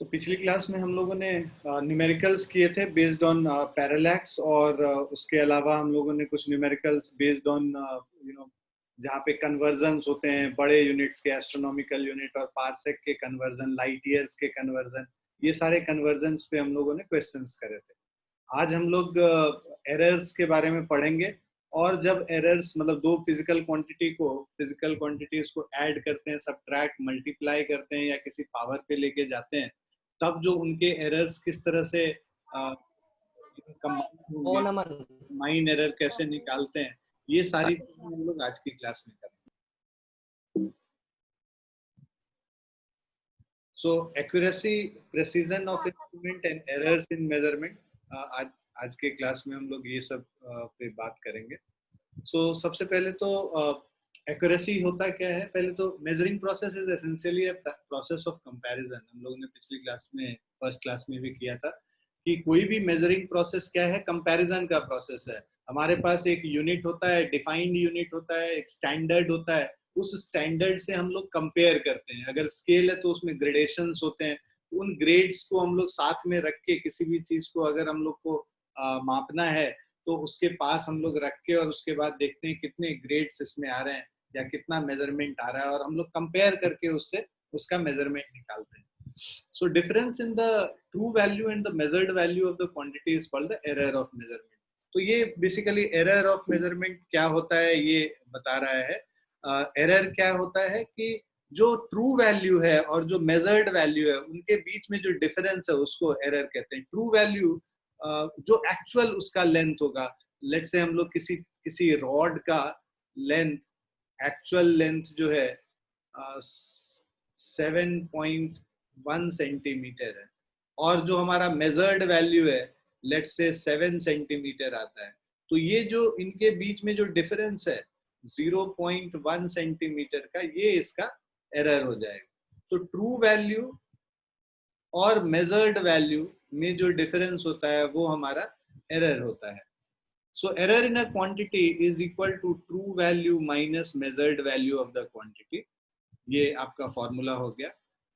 पिछली क्लास में हम लोगों ने न्यूमेरिकल्स किए थे बेस्ड ऑन पैरेलैक्स और उसके अलावा हम लोगों ने कुछ न्यूमेरिकल्स बेस्ड ऑन जहाँ पे कन्वर्जन्स होते हैं बड़े यूनिट्स के, एस्ट्रोनॉमिकल यूनिट और पारसेक के कन्वर्जन, लाइट ईयर्स के कन्वर्जन, ये सारे कन्वर्जन्स पे हम लोगों ने क्वेश्चंस करे थे। आज हम लोग एरर्स के बारे में पढ़ेंगे और जब एरर्स मतलब दो फिजिकल क्वांटिटीज को ऐड करते हैं, सबट्रैक्ट, मल्टीप्लाई करते हैं या किसी पावर पे लेके जाते हैं, तब जो उनके एरर्स किस तरह से कंबाइन होंगे, माइन एरर कैसे निकालते हैं, ये सारी चीजें हम लोग आज की क्लास में करेंगे। So accuracy, precision of instrument and errors in measurement, आज के क्लास में हम लोग ये सब पे बात करेंगे। सबसे पहले तो एक्यूरेसी होता क्या है। पहले तो measuring process is essentially a process of comparison. हम लोगों ने पिछली क्लास में, फर्स्ट क्लास में भी किया था कि कोई भी मेजरिंग प्रोसेस क्या है, कंपैरिजन का प्रोसेस है। हमारे पास एक यूनिट होता है, डिफाइंड यूनिट होता है, एक स्टैंडर्ड होता है, उस स्टैंडर्ड से हम लोग कंपेयर करते हैं। अगर स्केल है तो उसमें ग्रेडेशंस होते हैं, उन ग्रेड्स को हम लोग साथ में रख के किसी भी चीज को अगर हम लोग को मापना है तो उसके पास हम लोग रख के और उसके बाद देखते हैं कितने ग्रेड्स इसमें आ रहे हैं या कितना मेजरमेंट आ रहा है, और हम लोग कंपेयर करके उससे उसका मेजरमेंट निकालते हैं। So difference in the true value and the measured value of the quantity is called the error of measurement. तो ये बेसिकली एरर ऑफ मेजरमेंट क्या होता है ये बता रहा है। एरर क्या होता है कि जो ट्रू वैल्यू है और जो मेजर्ड वैल्यू है उनके बीच में जो डिफरेंस है उसको एरर कहते हैं। ट्रू वैल्यू जो एक्चुअल उसका लेंथ होगा, लेट्स से हम लोग किसी रॉड का लेंथ, एक्चुअल लेंथ जो है 7.1 सेंटीमीटर है और जो हमारा मेजर्ड वैल्यू है लेट्स से 7 सेंटीमीटर आता है, तो ये जो इनके बीच में जो डिफरेंस है 0.1 सेंटीमीटर का, ये इसका एरर हो जाएगा। तो ट्रू वैल्यू और मेजर्ड वैल्यू में जो डिफरेंस होता है वो हमारा एरर होता है। So error in a quantity is equal to true value minus measured value of the quantity. ये आपका फॉर्मूला हो गया।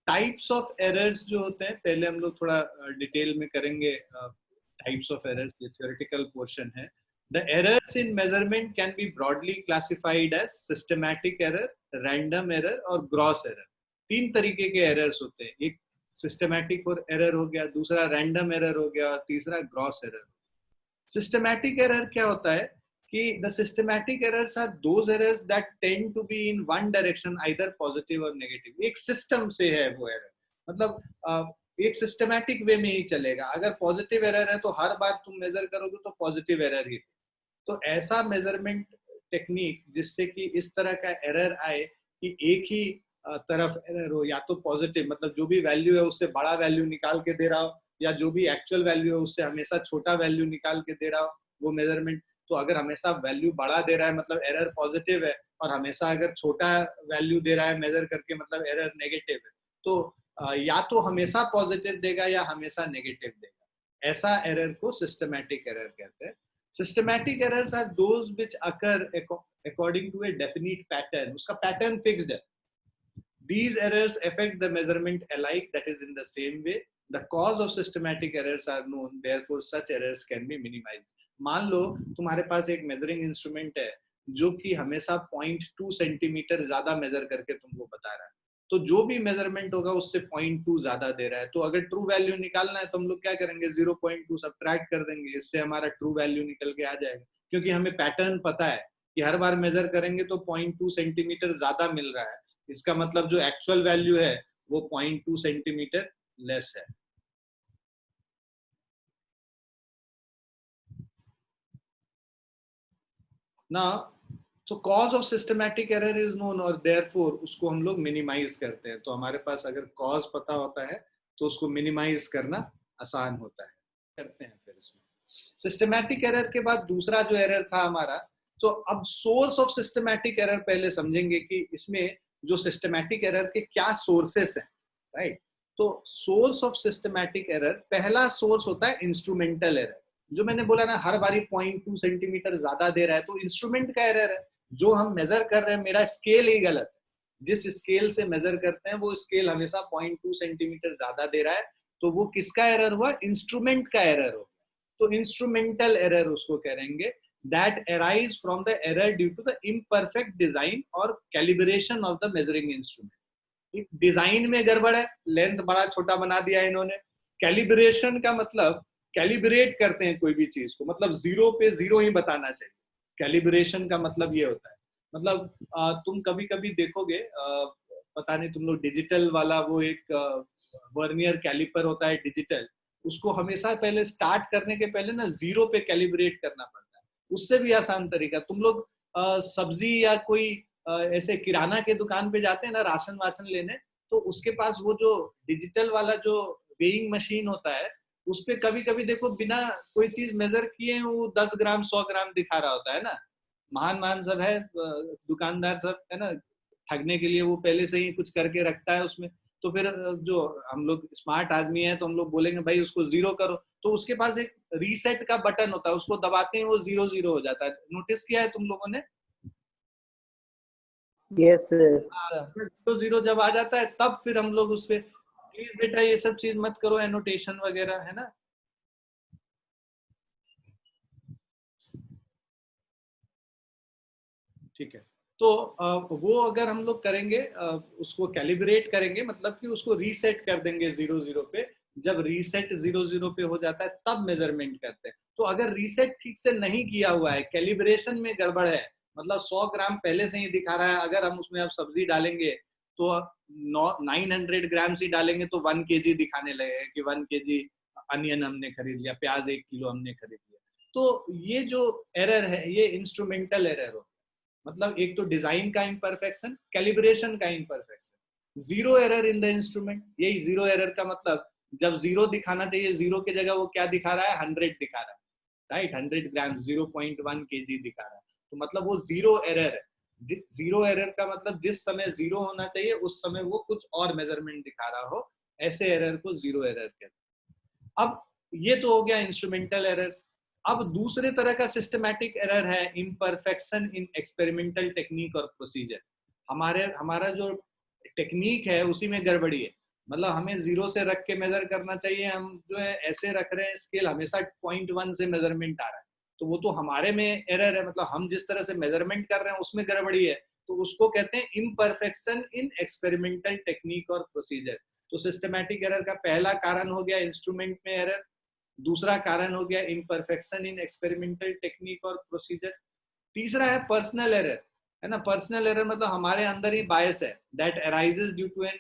टाइप्स ऑफ एरर्स जो होते हैं, पहले हम लोग थोड़ा डिटेल में करेंगे टाइप्स ऑफ एरर्स, ये थ्योरेटिकल पोर्शन है। The errors in measurement can be broadly classified as systematic error, random error और gross error। तीन तरीके के एरर्स होते हैं, एक सिस्टमैटिक एरर हो गया, दूसरा रैंडम एरर हो गया और तीसरा ग्रॉस एरर। सिस्टमैटिक एरर क्या होता है कि the systematic errors are those errors that tend to be in one direction, either positive or negative। एक सिस्टम से है वो एरर, मतलब एक सिस्टमैटिक वे में ही चलेगा। अगर पॉजिटिव एरर है तो हर बार तुम मेजर करोगे तो पॉजिटिव एरर ही। तो ऐसा मेजरमेंट टेक्निक जिससे कि इस तरह का एरर आए कि एक ही तरफ एरर हो, या तो पॉजिटिव मतलब जो भी वैल्यू है उससे बड़ा वैल्यू निकाल के दे रहा हो, या जो भी एक्चुअल वैल्यू है उससे हमेशा छोटा वैल्यू निकाल के दे रहा हो वो मेजरमेंट। तो अगर हमेशा वैल्यू बड़ा दे रहा है मतलब एरर पॉजिटिव है, और हमेशा अगर छोटा वैल्यू दे रहा है मेजर करके मतलब एरर नेगेटिव है। तो या तो हमेशा पॉजिटिव देगा या हमेशा नेगेटिव देगा। ऐसा एरर को सिस्टमैटिक एरर कहते हैं। Systematic errors are those which occur according to a definite pattern, उसका पैटर्न फिक्स्ड है। These errors affect the measurement alike, that is in the same way. The cause of systematic errors are known, therefore such errors can be minimized। मान लो तुम्हारे पास एक measuring instrument है जो कि हमेशा 0.2 centimetre ज्यादा मेजर करके तुमको बता रहा है, तो जो भी मेजरमेंट होगा उससे 0.2 ज्यादा दे रहा है, तो अगर ट्रू वैल्यू निकालना है तो हम लोग क्या करेंगे, 0.2 सब्ट्रैक्ट कर देंगे, इससे हमारा ट्रू वैल्यू निकल के आ जाएगा। क्योंकि हमें पैटर्न पता है कि हर बार मेजर करेंगे तो 0.2 सेंटीमीटर ज्यादा मिल रहा है, इसका मतलब जो एक्चुअल वैल्यू है वो 0.2 सेंटीमीटर लेस है। ना तो cause of systematic error is known और देयरफॉर उसको हम लोग मिनिमाइज करते हैं। तो हमारे पास अगर कॉज पता होता है तो उसको मिनिमाइज करना आसान होता है, करते हैं। फिर इसमें सिस्टमैटिक एरर के बाद दूसरा जो एरर था हमारा, तो अब सोर्स ऑफ सिस्टमैटिक एरर पहले समझेंगे कि इसमें जो सिस्टमैटिक एरर के क्या सोर्सेस हैं, राइट। तो सोर्स ऑफ सिस्टमैटिक एरर, पहला सोर्स होता है इंस्ट्रूमेंटल एरर। जो मैंने बोला ना, हर बारी 0.2 सेंटीमीटर ज्यादा दे रहा है तो इंस्ट्रूमेंट का एरर है। जो हम मेजर कर रहे हैं, मेरा स्केल ही गलत है, जिस स्केल से मेजर करते हैं वो स्केल हमेशा 0.2 सेंटीमीटर ज्यादा दे रहा है, तो वो किसका एरर हुआ? इंस्ट्रूमेंट का एरर हो गया। तो इंस्ट्रूमेंटल एरर उसको कहेंगे, that arise from the error due to the imperfect design or calibration of the measuring instrument। Design में गड़बड़ है, लेंथ बड़ा छोटा बना दिया इन्होंने। कैलिब्रेशन का मतलब कैलिब्रेट करते हैं कोई भी चीज को, मतलब 0 पे 0 ही बताना चाहिए। कैलिब्रेशन का मतलब ये होता है, मतलब तुम कभी कभी देखोगे, पता नहीं तुम लोग डिजिटल वाला वो एक वर्नियर कैलिपर होता है डिजिटल, उसको हमेशा पहले स्टार्ट करने के पहले ना 0 पे कैलिब्रेट करना पड़ता है। उससे भी आसान तरीका, तुम लोग सब्जी या कोई ऐसे किराना के दुकान पे जाते हैं ना राशन वाशन लेने, तो उसके पास वो जो डिजिटल वाला जो वेइंग मशीन होता है, उस पे कभी कभी देखो बिना कोई चीज मेजर किए वो 10 ग्राम 100 ग्राम दिखा रहा होता है ना। महान महान सब है दुकानदार सब है ना, ठगने के लिए वो पहले से ही कुछ करके रखता है उसमें। तो फिर जो हम लोग स्मार्ट आदमी है तो हम लोग बोलेंगे भाई उसको 0 करो, तो उसके पास एक रीसेट का बटन होता है, उसको दबाते हैं वो 0 0 हो जाता है। नोटिस किया है तुम लोगों ने? यस तो 0 जब आ जाता है तब फिर हम लोग उस पे प्लीज बेटा ये सब चीज मत करो, एनोटेशन वगैरह, है ना। ठीक है, तो वो अगर हम लोग करेंगे, उसको कैलिब्रेट करेंगे, मतलब कि उसको रीसेट कर देंगे 0 0 पे। जब रीसेट 0 0 पे हो जाता है तब मेजरमेंट करते हैं। तो अगर रीसेट ठीक से नहीं किया हुआ है, कैलिब्रेशन में गड़बड़ है, मतलब 100 ग्राम पहले से ही दिखा रहा है, अगर हम उसमें अब सब्जी डालेंगे तो 900 ग्राम ही डालेंगे तो 1 kg दिखाने लगेगा कि 1 kg अनियन हमने खरीद लिया, प्याज 1 किलो हमने खरीद लिया। तो ये जो एरर है ये इंस्ट्रूमेंटल एरर हो, मतलब एक तो डिजाइन का इम्परफेक्शन, कैलिब्रेशन का imperfection, 0 error in the instrument. यही 0 एरर का मतलब, जब 0 दिखाना चाहिए 0 की जगह वो क्या दिखा रहा है? 100 दिखा रहा है, राइट। 100 ग्राम 0.1 kg दिखा रहा है, तो मतलब वो 0 एरर है। 0 एरर का मतलब जिस समय 0 होना चाहिए उस समय वो कुछ और मेजरमेंट दिखा रहा हो, ऐसे एरर को 0 एरर कहते हैं। अब ये तो हो गया इंस्ट्रूमेंटल एरर्स। अब दूसरे तरह का सिस्टमैटिक एरर है इम्परफेक्शन इन एक्सपेरिमेंटल टेक्निक और प्रोसीजर। हमारा जो टेक्निक है उसी में गड़बड़ी है, मतलब हमें 0 से रख के मेजर करना चाहिए, हम जो है ऐसे रख रहे हैं स्केल, हमेशा 0.1 से मेजरमेंट आ रहा है, तो वो तो हमारे में एरर है, मतलब हम जिस तरह से मेजरमेंट कर रहे हैं उसमें गड़बड़ी है। तो उसको कहते हैं इम्परफेक्शन इन एक्सपेरिमेंटल टेक्निक और प्रोसीजर। तो सिस्टमैटिक एरर का पहला कारण हो गया इंस्ट्रूमेंट में एरर, दूसरा कारण हो गया इम्परफेक्शन इन एक्सपेरिमेंटल टेक्निक और प्रोसीजर, तीसरा है पर्सनल एरर, है ना। पर्सनल एरर मतलब हमारे अंदर ही बायस है, that arises due to an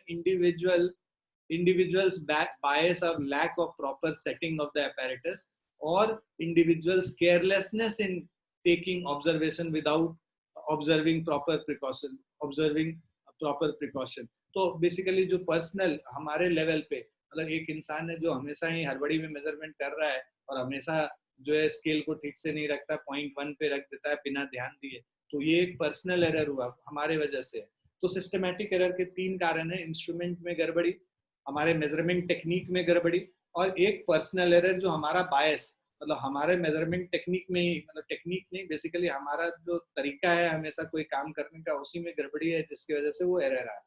individual's bias or lack of proper setting of the apparatus or individual's carelessness in taking observation without observing proper precaution। तो बेसिकली जो personal हमारे लेवल पे, मतलब एक इंसान है जो हमेशा ही हड़बड़ी में मेजरमेंट कर रहा है और हमेशा जो है स्केल को ठीक से नहीं रखता, 0.1 पे रख देता है बिना ध्यान दिए, तो ये एक पर्सनल एरर हुआ हमारे वजह से। तो सिस्टमैटिक एरर के 3 कारण है, इंस्ट्रूमेंट में गड़बड़ी, हमारे मेजरमेंट टेक्निक में गड़बड़ी, और एक पर्सनल एरर जो हमारा बायस, मतलब हमारे मेजरमेंट टेक्निक में ही, मतलब टेक्निक नहीं बेसिकली हमारा जो तरीका है हमेशा कोई काम करने का उसी में गड़बड़ी है जिसकी वजह से वो एरर आ रहा है।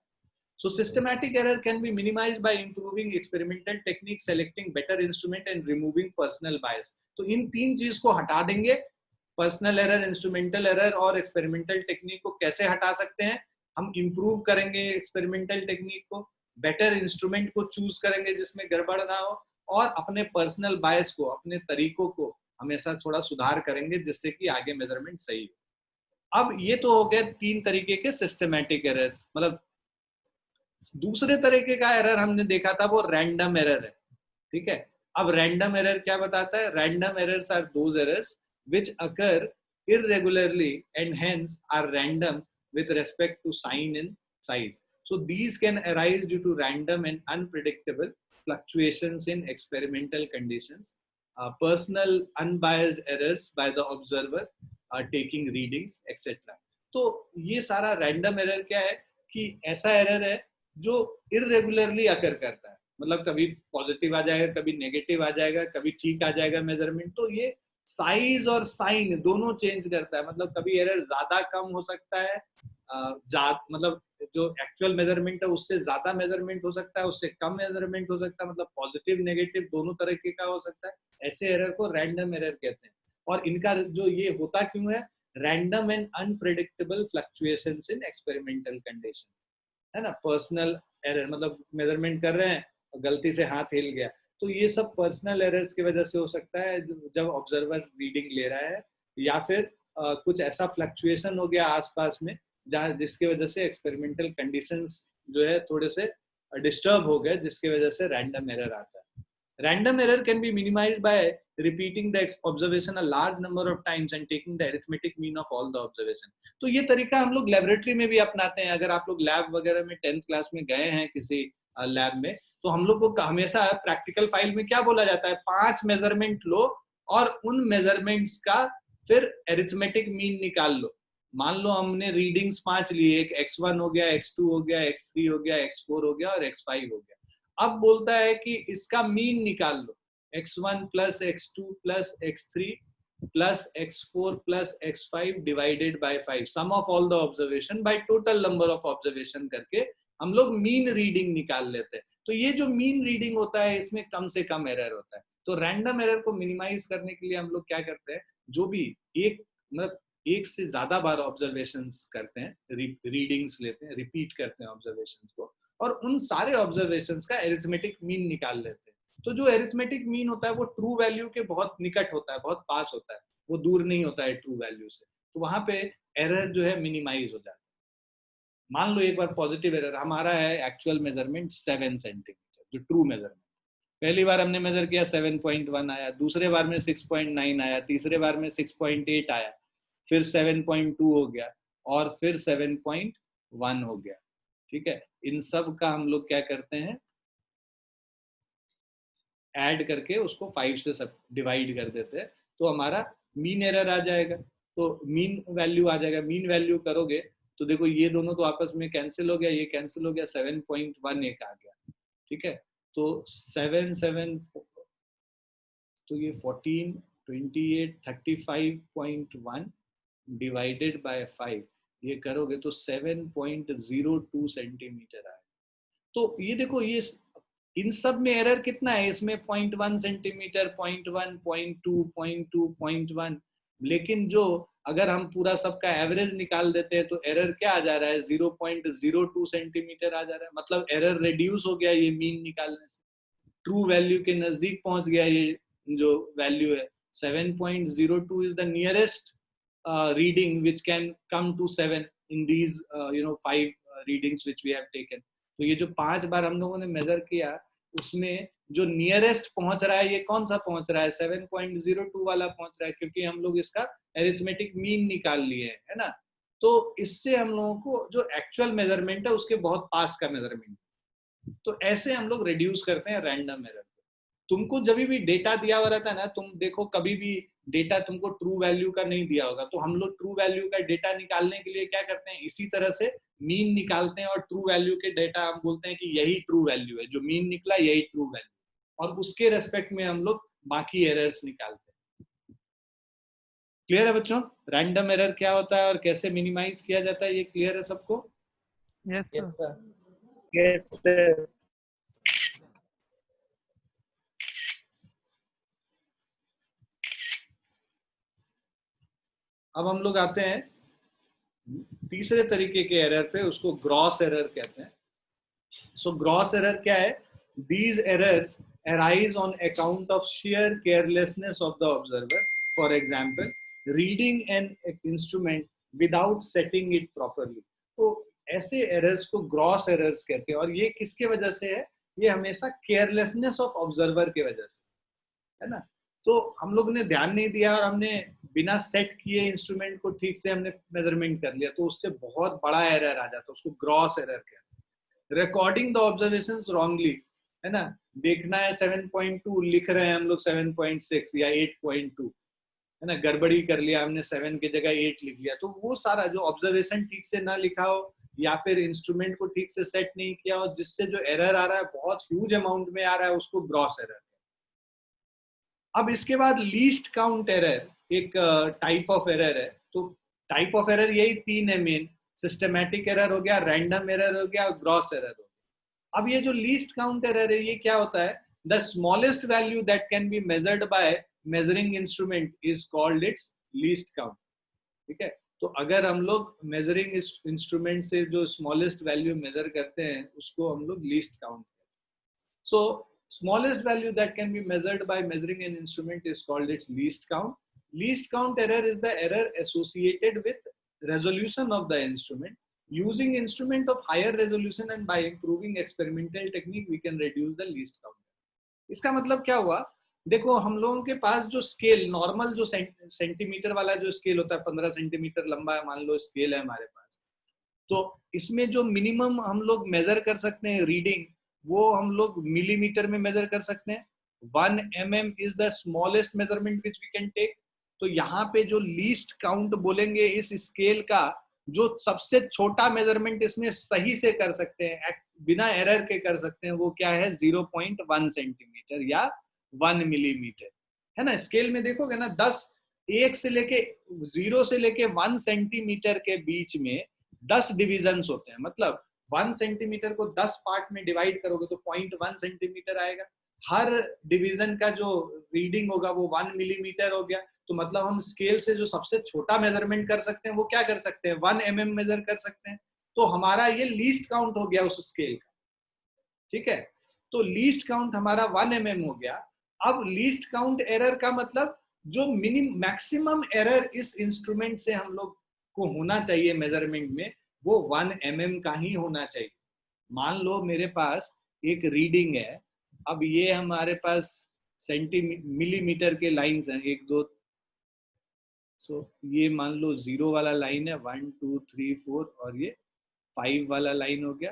So systematic error can be minimized by improving experimental techniques, selecting better instrument and removing personal bias। तो इन 3 चीज को हटा देंगे, पर्सनल एरर, इंस्ट्रूमेंटल एरर और एक्सपेरिमेंटल टेक्निक को कैसे हटा सकते हैं? हम इंप्रूव करेंगे एक्सपेरिमेंटल टेक्निक को, बेटर इंस्ट्रूमेंट को चूज करेंगे जिसमें गड़बड़ ना हो, और अपने पर्सनल बायस को, अपने तरीकों को हमेशा थोड़ा सुधार करेंगे जिससे कि आगे मेजरमेंट सही हो। अब ये तो हो गए 3 तरीके के सिस्टमैटिक एरर्स। मतलब दूसरे तरीके का एरर हमने देखा था वो रैंडम एरर है, ठीक है। अब रैंडम एरर क्या बताता है? Random errors are those errors which occur irregularly and hence are random with respect to sign and size। So these can arise due to random and unpredictable fluctuations in experimental conditions, personal unbiased errors by the observer, taking readings, etc। तो ये सारा random error क्या है कि ऐसा error है जो irregularly अकर करता है, मतलब कभी पॉजिटिव आ जाएगा, कभी नेगेटिव आ जाएगा, कभी ठीक आ जाएगा मेजरमेंट। तो ये साइज और साइन दोनों चेंज करता है, मतलब कभी एरर ज्यादा कम हो सकता है, मतलब जो एक्चुअल मेजरमेंट है उससे ज्यादा मेजरमेंट हो सकता है, उससे कम मेजरमेंट हो सकता है, मतलब पॉजिटिव नेगेटिव दोनों तरह के का हो सकता है। ऐसे एरर को रैंडम एरर कहते हैं। और इनका जो ये होता क्यों है, random and unpredictable fluctuations in experimental condition, है ना। पर्सनल एरर मतलब मेजरमेंट कर रहे हैं और गलती से हाथ हिल गया, तो ये सब पर्सनल एरर्स की वजह से हो सकता है जब ऑब्जर्वर रीडिंग ले रहा है, या फिर कुछ ऐसा फ्लक्चुएशन हो गया आसपास में जहाँ जिसकी वजह से एक्सपेरिमेंटल कंडीशंस जो है थोड़े से डिस्टर्ब हो गए, जिसकी वजह से रैंडम एरर आता है। Random error can be minimized by repeating the observation a large number of times and taking the arithmetic mean of all the observation. तो ये तरीका हम लोग लेबोरेटरी में भी अपनाते हैं। अगर आप लोग लैब वगैरह में 10th क्लास में गए हैं किसी लैब में, तो हम लोग को हमेशा प्रैक्टिकल फाइल में क्या बोला जाता है, 5 मेजरमेंट लो और उन मेजरमेंट्स का फिर एरिथमेटिक मीन निकाल लो। मान लो हमने रीडिंग्स 5 ली, एक x1 हो गया, x2 हो गया, x3 हो गया, x4 हो गया और x5 हो गया। अब बोलता है कि इसका मीन निकाल लो, x1 plus x2 plus x3 plus x4 plus x5 divided by 5, sum of all the observation by total number of observation करके हम लोग मीन रीडिंग निकाल लेते हैं। तो ये जो मीन रीडिंग होता है इसमें कम से कम एरर होता है। तो रैंडम एरर को मिनिमाइज करने के लिए हम लोग क्या करते हैं, जो भी एक मतलब एक से ज्यादा बार ऑब्जर्वेशंस करते हैं, रीडिंग्स लेते हैं, रिपीट करते हैं ऑब्जर्वेशंस को, और उन सारे ऑब्जर्वेशंस का एरिथमेटिक मीन निकाल लेते हैं। तो जो एरिथमेटिक मीन होता है वो ट्रू वैल्यू के बहुत निकट होता है, बहुत पास होता है, वो दूर नहीं होता है ट्रू वैल्यू से। तो वहां पे एरर जो है मिनिमाइज हो जाता है। मान लो एक बार पॉजिटिव एरर हमारा है, एक्चुअल मेजरमेंट 7 सेंटीमीटर, जो ट्रू मेजरमेंट, पहली बार हमने मेजर किया 7.1 आया, दूसरे बार में 6.9 आया, तीसरे बार में 6.8 आया, फिर 7.2 हो गया और फिर 7.1 हो गया। ठीक है, इन सब का हम लोग क्या करते हैं, ऐड करके उसको 5 से सब डिवाइड कर देते हैं, तो हमारा मीन एरर आ जाएगा। तो मीन वैल्यू आ जाएगा, मीन वैल्यू करोगे तो देखो ये दोनों तो आपस में कैंसिल हो गया, ये कैंसिल हो गया, 7.1 एक आ गया। ठीक है, तो 7 तो ये 14 28 35.1 डिवाइडेड बाय 5 ये करोगे तो 7.02 सेंटीमीटर आए। तो ये देखो, ये इन सब में एरर कितना है, इसमें 0.1 सेंटीमीटर, 0.1, 0.2, 0.2, 0.1, लेकिन जो अगर हम पूरा सबका एवरेज निकाल देते हैं तो एरर क्या आ जा रहा है, 0.02 सेंटीमीटर आ जा रहा है। मतलब एरर रिड्यूस हो गया ये मीन निकालने से, ट्रू वैल्यू के नजदीक पहुंच गया। ये जो वैल्यू है 7.02 is the nearest reading which can come to 7 in these 5 readings which we have taken. तो ये जो 5 बार हम लोगों ने मेजर किया उसमें जो नियरेस्ट पहुंच रहा है ये कौन सा पहुंच रहा है, 7.02 वाला पहुंच रहा है, क्योंकि हम लोग इसका एरिथमेटिक मीन निकाल लिए है ना। तो इससे हम लोगों को जो एक्चुअल मेजरमेंट है उसके बहुत पास का मेजरमेंट, तो ऐसे हम लोग रिड्यूस करते हैं रैंडम एरर। तुमको जब भी डेटा दिया हुआ रहता है ना, तुम देखो कभी भी डेटा तुमको ट्रू वैल्यू का नहीं दिया होगा, तो हम लोग ट्रू वैल्यू का डेटा निकालने के लिए क्या करते हैं, इसी तरह से मीन निकालते हैं और ट्रू वैल्यू के डेटा हम बोलते हैं कि यही ट्रू वैल्यू है, जो मीन निकला यही ट्रू वैल्यू, और उसके रेस्पेक्ट में हम लोग बाकी एरर्स निकालते हैं। क्लियर है बच्चों, रैंडम एरर क्या होता है और कैसे मिनिमाइज किया जाता है, ये क्लियर है सबको? Yes sir. Yes sir. अब हम लोग आते हैं तीसरे तरीके के एरर पे, उसको ग्रॉस एरर कहते हैं। सो ग्रॉस एरर क्या है, these errors arise on account of sheer carelessness of the observer. For example, reading an instrument without setting it properly. तो ऐसे एरर्स को ग्रॉस एरर्स कहते हैं, और ये किसके वजह से है, ये हमेशा केयरलेसनेस ऑफ ऑब्जर्वर के वजह से है ना। तो हम लोग ने ध्यान नहीं दिया और हमने बिना सेट किए इंस्ट्रूमेंट को ठीक से हमने मेजरमेंट कर लिया, तो उससे बहुत बड़ा एरर आ जाता है, उसको ग्रॉस एरर कहते हैं। रिकॉर्डिंग द ऑब्जर्वेशंस रॉन्गली, है ना, देखना है 7.2 लिख रहे हैं हम लोग 7.6 या 8.2, है ना, गड़बड़ी कर लिया हमने, 7 की जगह 8 लिख लिया, तो वो सारा जो ऑब्जर्वेशन ठीक से ना लिखा हो या फिर इंस्ट्रूमेंट को ठीक से सेट नहीं किया हो, जिससे जो एरर आ रहा है बहुत ह्यूज अमाउंट में आ रहा है, उसको ग्रॉस एरर। अब इसके बाद लीस्ट काउंट एरर एक टाइप ऑफ एरर है। तो टाइप ऑफ एरर यही 3 है मेन, सिस्टमैटिक एरर हो गया, रैंडम एरर हो गया, ग्रॉस एरर हो गया। अब ये जो लीस्ट काउंट एरर है ये क्या होता है? The smallest value that can be measured by measuring instrument is called its least count. ठीक है, तो अगर हम लोग मेजरिंग इंस्ट्रूमेंट से जो स्मॉलेस्ट वैल्यू मेजर करते हैं उसको हम लोग लीस्ट काउंट करते हैं। सो smallest value that can be measured by measuring an instrument is called its least count. Least count error is the error associated with resolution of the instrument. Using instrument of higher resolution and by improving experimental technique we can reduce the least count. इसका मतलब क्या हुआ? देखो हम लोगों के पास जो scale normal जो सेंटीमीटर वाला जो स्केल होता है 15 सेंटीमीटर लंबा मान लो स्केल है हमारे पास, तो इसमें जो मिनिमम हम लोग मेजर कर सकते हैं रीडिंग वो हम लोग मिलीमीटर में मेजर कर सकते हैं। 1 mm is the smallest measurement which we can take. तो यहाँ पे जो लीस्ट काउंट बोलेंगे इस स्केल का, जो सबसे छोटा मेजरमेंट इसमें सही से कर सकते हैं बिना एरर के कर सकते हैं, वो क्या है? 0.1 सेंटीमीटर या 1 मिलीमीटर, है ना। स्केल में देखोगे ना 1 से लेके 0 से लेके 1 सेंटीमीटर के बीच में 10 डिविजन्स होते हैं। मतलब 1 सेंटीमीटर को 10 पार्ट में डिवाइड करोगे तो 0.1 सेंटीमीटर आएगा। हर डिवीजन का जो रीडिंग होगा वो 1 मिलीमीटर हो गया। तो मतलब हम स्केल से जो सबसे छोटा मेजरमेंट कर सकते हैं वो क्या कर सकते हैं? 1 mm मेजर कर सकते हैं। तो हमारा ये लीस्ट काउंट हो गया उस स्केल का। ठीक है, तो लीस्ट काउंट हमारा 1 mm हो गया। अब लीस्ट काउंट एरर का मतलब जो मैक्सिमम एरर इस इंस्ट्रूमेंट से हम लोग को होना चाहिए मेजरमेंट में वो 1 mm का ही होना चाहिए। मान लो मेरे पास एक रीडिंग है, अब ये हमारे पास मिलीमीटर के लाइंस हैं 1 2, सो ये मान लो 0 वाला लाइन है 1 2 3 4 और ये 5 वाला लाइन हो गया,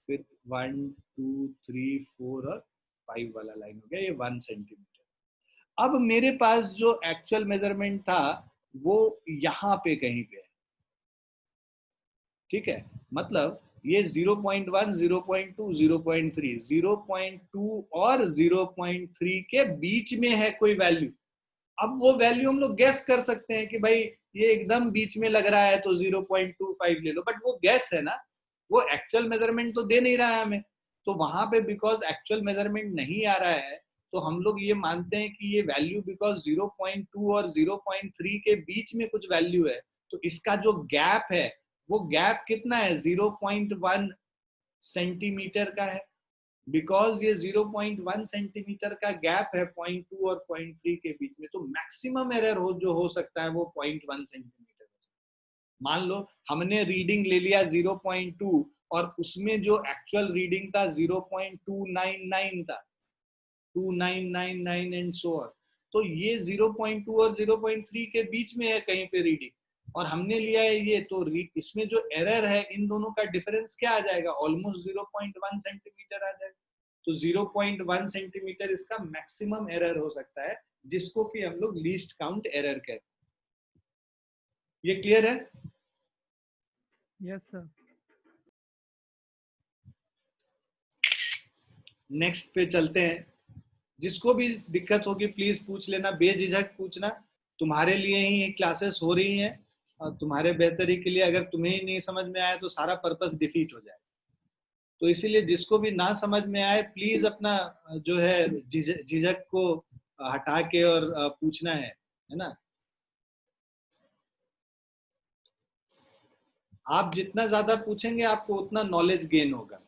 फिर 1 2 3 4 और 5 वाला लाइन हो गया, ये 1 सेंटीमीटर। अब मेरे पास जो एक्चुअल मेजरमेंट था वो यहाँ पे कहीं पे है। ठीक है, मतलब ये 0.1 0.2 0.3 0.2 और 0.3 के बीच में है कोई वैल्यू। अब वो वैल्यू हम लोग गैस कर सकते हैं कि भाई ये एकदम बीच में लग रहा है तो 0.25 ले लो, बट वो गैस है ना, वो एक्चुअल मेजरमेंट तो दे नहीं रहा है हमें। तो वहां पे बिकॉज एक्चुअल मेजरमेंट नहीं आ रहा है तो हम लोग ये मानते हैं कि ये वैल्यू बिकॉज 0.2 और 0.3 के बीच में कुछ वैल्यू है, तो इसका जो गैप है वो गैप कितना है? 0.1 सेंटीमीटर का है। बिकॉज ये 0.1 सेंटीमीटर का गैप है 0.2 और 0.3 के बीच में, तो मैक्सिमम एरर जो हो सकता है वो 0.1 सेंटीमीटर। मान लो हमने रीडिंग ले लिया 0.2 और उसमें जो एक्चुअल रीडिंग था 0.299 था, 2999 एंड सो ऑन। तो ये 0.2 और 0.3 के बीच में है कहीं पे रीडिंग, और हमने लिया है ये, तो इसमें जो एरर है इन दोनों का डिफरेंस क्या आ जाएगा? ऑलमोस्ट 0.1 सेंटीमीटर आ जाएगा। तो 0.1 सेंटीमीटर इसका मैक्सिमम एरर हो सकता है, जिसको कि हम लोग लीस्ट काउंट एरर कहते हैं। ये क्लियर है? Yes sir. नेक्स्ट पे चलते हैं। जिसको भी दिक्कत होगी प्लीज पूछ लेना, बेझिझक पूछना। तुम्हारे लिए ही ये क्लासेस हो रही हैं और तुम्हारे बेहतरी के लिए। अगर तुम्हें ही नहीं समझ में आया तो सारा पर्पस डिफीट हो जाए। तो इसीलिए जिसको भी ना समझ में आए प्लीज अपना जो है झिझक को हटा के और पूछना है ना। आप जितना ज्यादा पूछेंगे आपको उतना नॉलेज गेन होगा।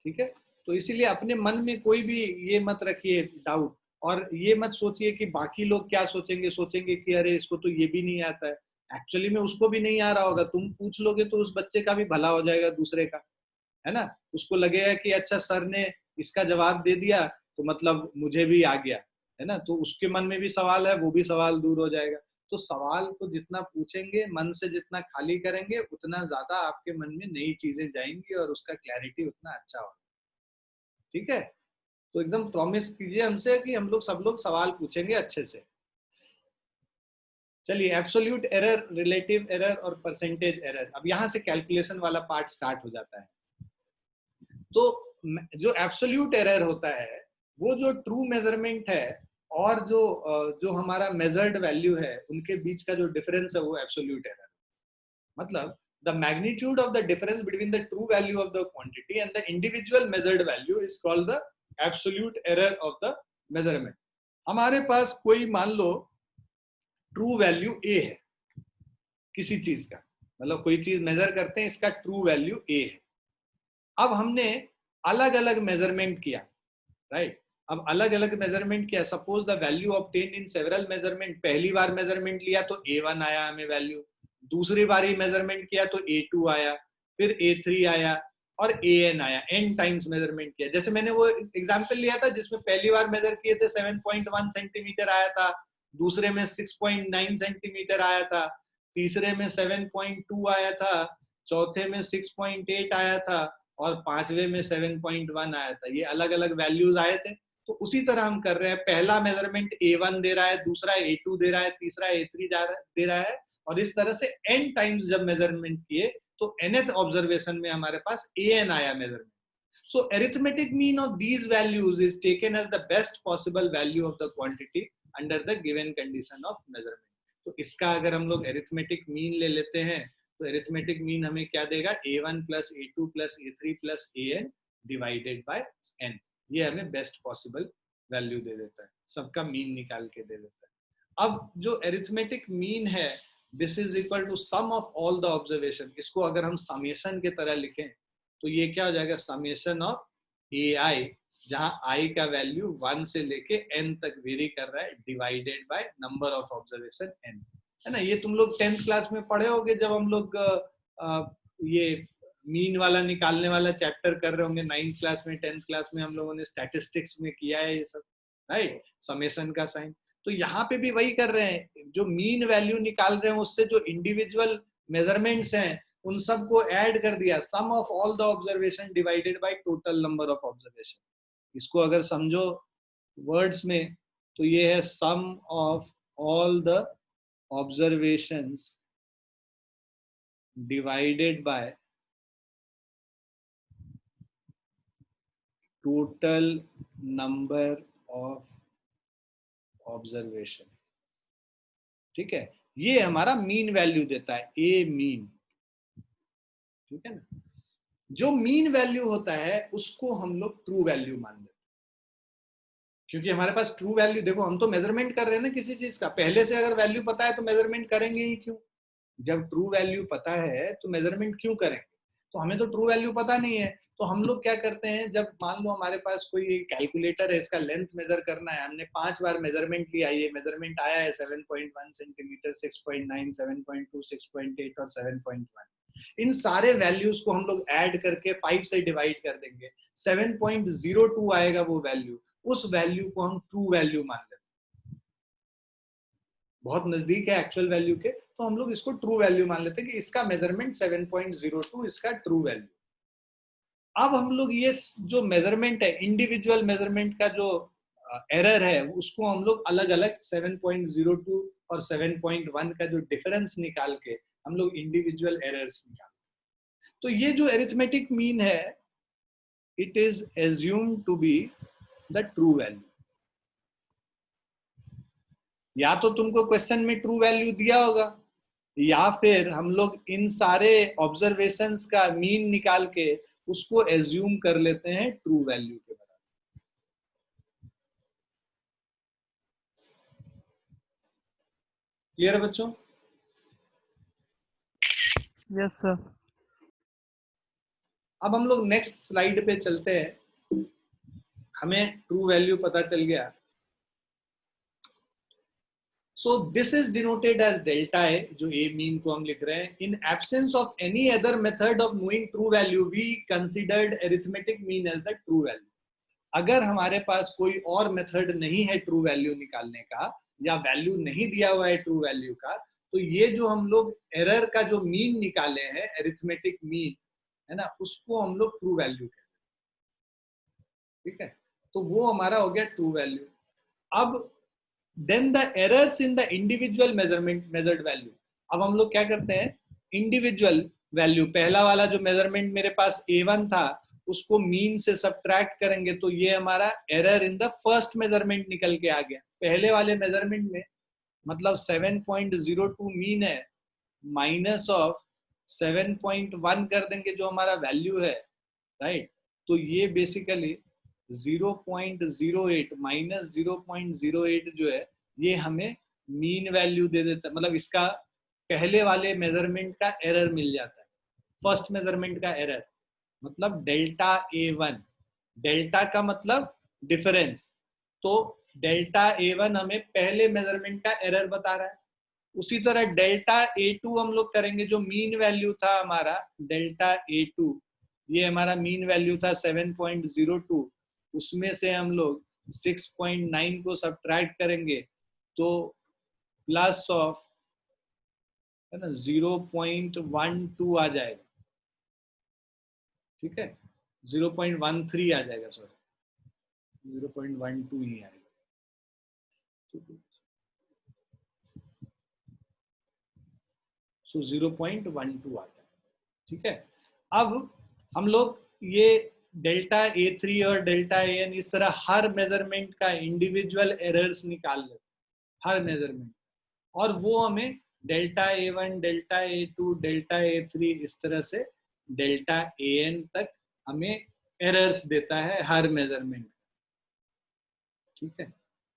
ठीक है, तो इसीलिए अपने मन में कोई भी ये मत रखिए डाउट, और ये मत सोचिए कि बाकी लोग क्या सोचेंगे कि अरे इसको तो ये भी नहीं आता है। एक्चुअली में उसको भी नहीं आ रहा होगा, तुम पूछ लोगे तो उस बच्चे का भी भला हो जाएगा, दूसरे का, है ना। उसको लगेगा कि अच्छा सर ने इसका जवाब दे दिया तो मतलब मुझे भी आ गया, है ना। तो उसके मन में भी सवाल है, वो भी सवाल दूर हो जाएगा। तो सवाल को जितना पूछेंगे, मन से जितना खाली करेंगे, उतना ज्यादा आपके मन में नई चीजें जाएंगी और उसका क्लैरिटी उतना अच्छा होगा। ठीक है, तो एकदम प्रॉमिस कीजिए हमसे कि हम लोग सब लोग सवाल पूछेंगे अच्छे से। चलिए, एब्सोल्यूट एरर, रिलेटिव एरर और परसेंटेज एरर। अब यहाँ से कैलकुलेशन वाला पार्ट स्टार्ट हो जाता है। तो जो एब्सोल्यूट एरर होता है वो जो ट्रू मेजरमेंट है और जो हमारा मेजर्ड वैल्यू है उनके बीच का जो डिफरेंस है वो एब्सोल्यूट एरर। मतलब the magnitude of the difference between the true value of the quantity and the individual measured value is called the absolute error of the measurement. हमारे पास कोई मान लो ट्रू वैल्यू ए है किसी चीज का, मतलब कोई चीज मेजर करते हैं, इसका ट्रू वैल्यू ए है. अब हमने अलग अलग मेजरमेंट किया, राइट? अब अलग अलग मेजरमेंट किया. Suppose the value obtained in several measurement. पहली बार मेजरमेंट लिया तो A1 आया हमें वैल्यू, दूसरी बारी मेजरमेंट किया तो A2 आया, फिर A3 आया और AN आया. n टाइम्स मेजरमेंट किया. जैसे मैंने वो एग्जांपल लिया था जिसमें पहली बार मेजर किए थे 7.1 सेंटीमीटर आया था, दूसरे में 6.9 सेंटीमीटर आया था, तीसरे में 7.2 आया था, चौथे में 6.8 आया था और पांचवे में 7.1 आया था. ये अलग अलग वैल्यूज आए थे. तो उसी तरह हम कर रहे हैं. पहला मेजरमेंट A1 दे रहा है, दूसरा A2 दे रहा है, तीसरा A3 दे रहा है, और इस तरह से n टाइम्स जब मेजरमेंट किए तो nth ऑब्जर्वेशन में हमारे पास AN आया measurement. So arithmetic mean of these values is taken as the best possible value of the quantity under the given condition of measurement. तो इसका अगर हम लोग arithmetic mean ले लेते हैं तो arithmetic mean हमें क्या देगा? A1 plus A2 plus A3 plus AN divided by n. ये हमें बेस्ट पॉसिबल वैल्यू दे देता है, सबका मीन निकाल के दे देता है. अब जो अरिथमेटिक मीन है, this is equal to sum of all the observation. इसको अगर हम समेशन के तरह लिखें तो ये क्या हो जाएगा? समेशन ऑफ AI, जहां I का वैल्यू 1 से लेके n तक वेरी कर रहा है, divided by number of observation n, है ना? ये तुम लोग 10th क्लास में पढ़े होगे जब हम लोग ये मीन वाला निकालने वाला चैप्टर कर रहे होंगे 9th क्लास में, 10th क्लास में हम लोगों ने स्टैटिस्टिक्स में किया है ये सब, राइट? समेशन का साइन. तो यहाँ पे भी वही कर रहे हैं, जो मीन वैल्यू निकाल रहे हैं उससे जो इंडिविजुअल मेजरमेंट्स हैं उन सबको ऐड कर दिया. Sum of all the observation divided by total number of observation. इसको अगर समझो वर्ड्स में तो ये है sum of all the observations divided by total number of observation. ठीक है, ये हमारा मीन वैल्यू देता है, ए मीन. ठीक है ना? जो मीन वैल्यू होता है उसको हम लोग ट्रू वैल्यू मान लेते हैं, क्योंकि हमारे पास ट्रू वैल्यू, देखो हम तो मेजरमेंट कर रहे हैं ना किसी चीज का. पहले से अगर वैल्यू पता है तो मेजरमेंट करेंगे ही क्यों? जब ट्रू वैल्यू पता है तो मेजरमेंट क्यों करेंगे? तो हमें तो ट्रू वैल्यू पता नहीं है, तो हम लोग क्या करते हैं, जब मान लो हमारे पास कोई कैलकुलेटर है, इसका लेंथ मेजर करना है, हमने 5 बार मेजरमेंट लिया, ये मेजरमेंट आया है 7.1 सेंटीमीटर, 6.9, 7.2, 6.8 और 7.1. इन सारे वैल्यूज को हम लोग ऐड करके 5 से डिवाइड कर देंगे, 7.02 आएगा वो वैल्यू. उस वैल्यू को हम ट्रू वैल्यू मान लेते हैं, बहुत नजदीक है एक्चुअल वैल्यू के, तो हम लोग इसको ट्रू वैल्यू मान लेते हैं कि इसका मेजरमेंट 7.02, इसका ट्रू वैल्यू. अब हम लोग ये जो मेजरमेंट है, इंडिविजुअल मेजरमेंट का जो एरर है, उसको हम लोग अलग अलग 7.02 और 7.1 का जो डिफरेंस निकाल के हम लोग इंडिविजुअल एरर्स निकालते हैं. तो ये जो अरिथमेटिक मीन है, it is assumed to be the true value. या तो तुमको क्वेश्चन में ट्रू वैल्यू दिया होगा, या फिर हम लोग इन सारे ऑब्जर्वेशंस का मीन निकाल के उसको एज्यूम कर लेते हैं ट्रू वैल्यू के बराबर. क्लियर है बच्चों? Yes sir. अब हम लोग नेक्स्ट स्लाइड पे चलते हैं. हमें ट्रू वैल्यू पता चल गया. So this is denoted as delta A, जो A mean को हम लिख रहे हैं. In absence of any other method of knowing true value, we considered arithmetic mean as the true value. अगर हमारे पास कोई और मेथड नहीं है ट्रू वैल्यू निकालने का, या वैल्यू नहीं दिया हुआ है ट्रू वैल्यू का, तो ये जो हम लोग एरर का जो मीन निकाले हैं, अरिथमेटिक मीन, है ना, उसको हम लोग ट्रू वैल्यू कहते हैं. ठीक है, तो वो हमारा हो गया ट्रू वैल्यू. अब then the errors in the individual measured value. अब हम लोग क्या करते हैं, इंडिविजुअल वैल्यू, पहला वाला जो मेजरमेंट मेरे पास A1 था, उसको मीन से सब्ट्रैक्ट करेंगे तो ये हमारा error in the first measurement निकल के आ गया. पहले वाले मेजरमेंट में मतलब 7.02 मीन है, माइनस ऑफ 7.1 कर देंगे जो हमारा वैल्यू है, राइट, तो ये बेसिकली 0.08 माइनस 0.08 जो है ये हमें मीन वैल्यू दे देता है, मतलब इसका पहले वाले मेजरमेंट का एरर मिल जाता है, फर्स्ट मेजरमेंट का एरर, मतलब डेल्टा A1, डेल्टा का मतलब डिफरेंस, तो डेल्टा A1 हमें पहले मेजरमेंट का एरर बता रहा है। उसी तरह डेल्टा A2 हम लोग करेंगे, जो मीन वैल्यू था हमारा डेल्टा A2, ये हमारा मीन वैल्यू था 7.02, उसमें से हम लोग 6.9 को सब्ट्रैक्ट करेंगे तो प्लस ऑफ है ना 0.12 आ जाएगा, ठीक है, 0.13 आ जाएगा, सॉरी 0.12 ही आएगा, ठीक है, सो 0.12 आता है, ठीक है। अब हम लोग ये डेल्टा A3 और डेल्टा AN इस तरह हर मेजरमेंट का इंडिविजुअल एरर्स निकाल लेते, हर मेजरमेंट, और वो हमें delta A1, delta A2, delta A3 इस तरह से डेल्टा AN तक हमें एरर्स देता है हर मेजरमेंट, ठीक है।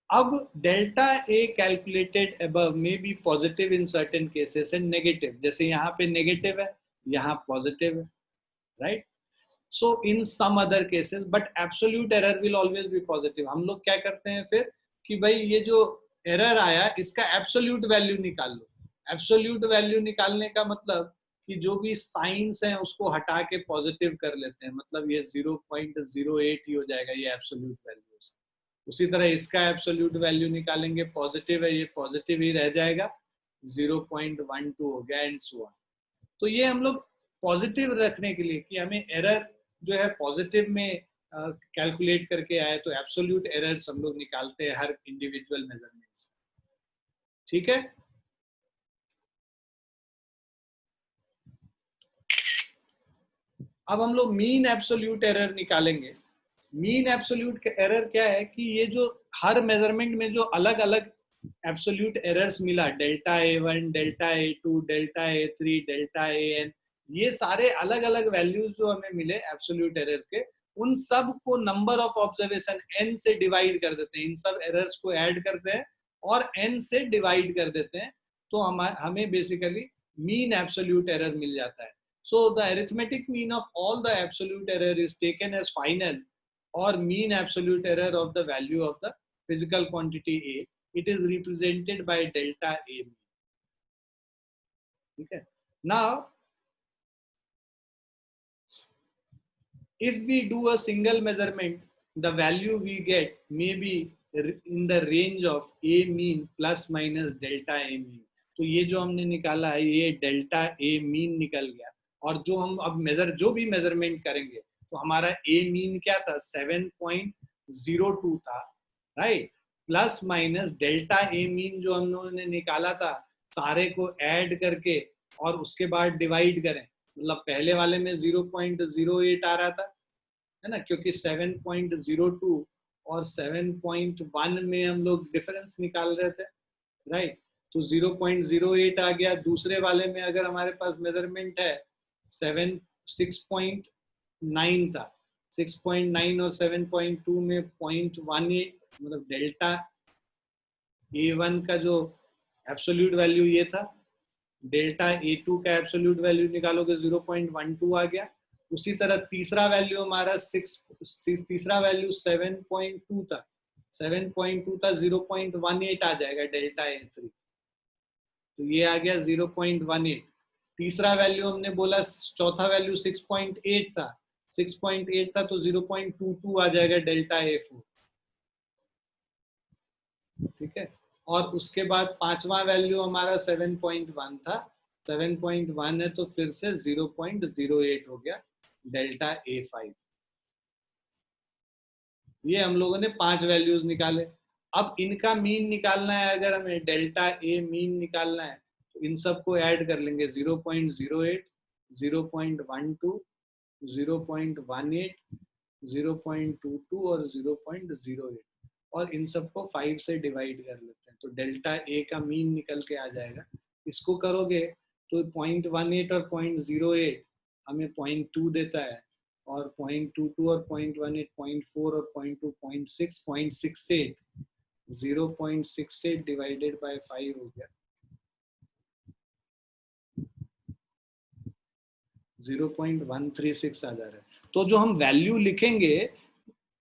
अब डेल्टा A कैलकुलेटेड अबव में be positive in certain cases and negative, जैसे यहाँ पे नेगेटिव है, यहाँ पॉजिटिव है, right, so in some other cases but absolute error will always be positive. हम लोग क्या करते हैं फिर कि भाई ये जो एरर आया इसका एब्सोल्यूट वैल्यू निकाल लो। एब्सोल्यूट वैल्यू निकालने का मतलब कि जो भी साइंस है उसको हटा के पॉजिटिव कर लेते हैं, मतलब ये 0.08 ही हो जाएगा ये एब्सोल्यूट वैल्यू। उसी तरह इसका एब्सोल्यूट वैल्यू निकालेंगे, पॉजिटिव है ये पॉजिटिव ही रह जाएगा, 0.12 हो गया एंड सो ऑन। तो ये हम लोग पॉजिटिव रखने के लिए कि हमें एरर जो है पॉजिटिव में कैलकुलेट करके आए, तो एब्सोल्यूट एरर्स हम लोग निकालते हैं हर इंडिविजुअल मेजरमेंट से, ठीक है। अब हम लोग मीन एब्सोल्यूट एरर निकालेंगे। मीन एब्सोल्यूट एरर क्या है कि ये जो हर मेजरमेंट में जो अलग अलग एब्सोल्यूट एरर्स मिला, delta A1, delta A2, delta A3, delta AN, ये सारे अलग अलग वैल्यूज जो हमें मिले एब्सोल्यूट एरर्स के, उन सब को नंबर ऑफ ऑब्जर्वेशन n से डिवाइड कर देते हैं, इन सब एरर्स को ऐड करते हैं और n से डिवाइड कर देते हैं, तो हमें बेसिकली मीन एब्सोल्यूट एरर मिल जाता है। So the arithmetic mean of all the absolute error is taken as final or mean absolute error of the value of the physical quantity A. It is represented by delta A mean. Okay. Now, if we do a single measurement, the value we get may be in the range of A mean plus minus delta A mean. तो ये जो हमने निकाला है ये delta A mean निकल गया, और जो हम अब जो भी मेजरमेंट करेंगे तो हमारा A मीन क्या था 7.02 था, right, plus minus delta A mean जो हम लोगों ने निकाला था सारे को ऐड करके और उसके बाद डिवाइड करें, मतलब पहले वाले में 0.08 आ रहा था, है ना, क्योंकि 7.02 और 7.1 में हम लोग डिफरेंस निकाल रहे थे, राइट, तो 0.08 आ गया। दूसरे वाले में अगर हमारे पास मेजरमेंट है 6.9 था, 6.9 और 7.2 में 0.18, मतलब डेल्टा A1 का जो एब्सोल्यूट वैल्यू ये था, डेल्टा A2 का एब्सोल्यूट वैल्यू निकालोगे 0.12 आ गया। उसी तरह तीसरा वैल्यू हमारा 7.2 था, 7.2 था, 0.18 आ जाएगा डेल्टा A3, तो ये आ गया 0.18। तीसरा वैल्यू हमने बोला, चौथा वैल्यू 6.8 था, 6.8 था तो 0.22 आ जाएगा डेल्टा A4, ठीक है। और उसके बाद पांचवा वैल्यू हमारा 7.1 था, 7.1 है तो फिर से 0.08 हो गया डेल्टा A5। ये हम लोगों ने 5 वैल्यूज निकाले। अब इनका मीन निकालना है, अगर हमें डेल्टा A मीन निकालना है तो इन सबको ऐड कर लेंगे, 0.08, 0.12, 0.18, 0.22 और 0.08, और इन सबको 5 से डिवाइड कर लेते हैं तो डेल्टा A का मीन निकल के आ जाएगा। इसको करोगे तो 0.18 और 0.08 हमें 0.2 देता है, और 0.22 और 0.18 0.4 और 0.2 0.6 0.68 0.68 डिवाइडेड बाय 5 हो गया 0.136 आ जा रहा है। तो जो हम वैल्यू लिखेंगे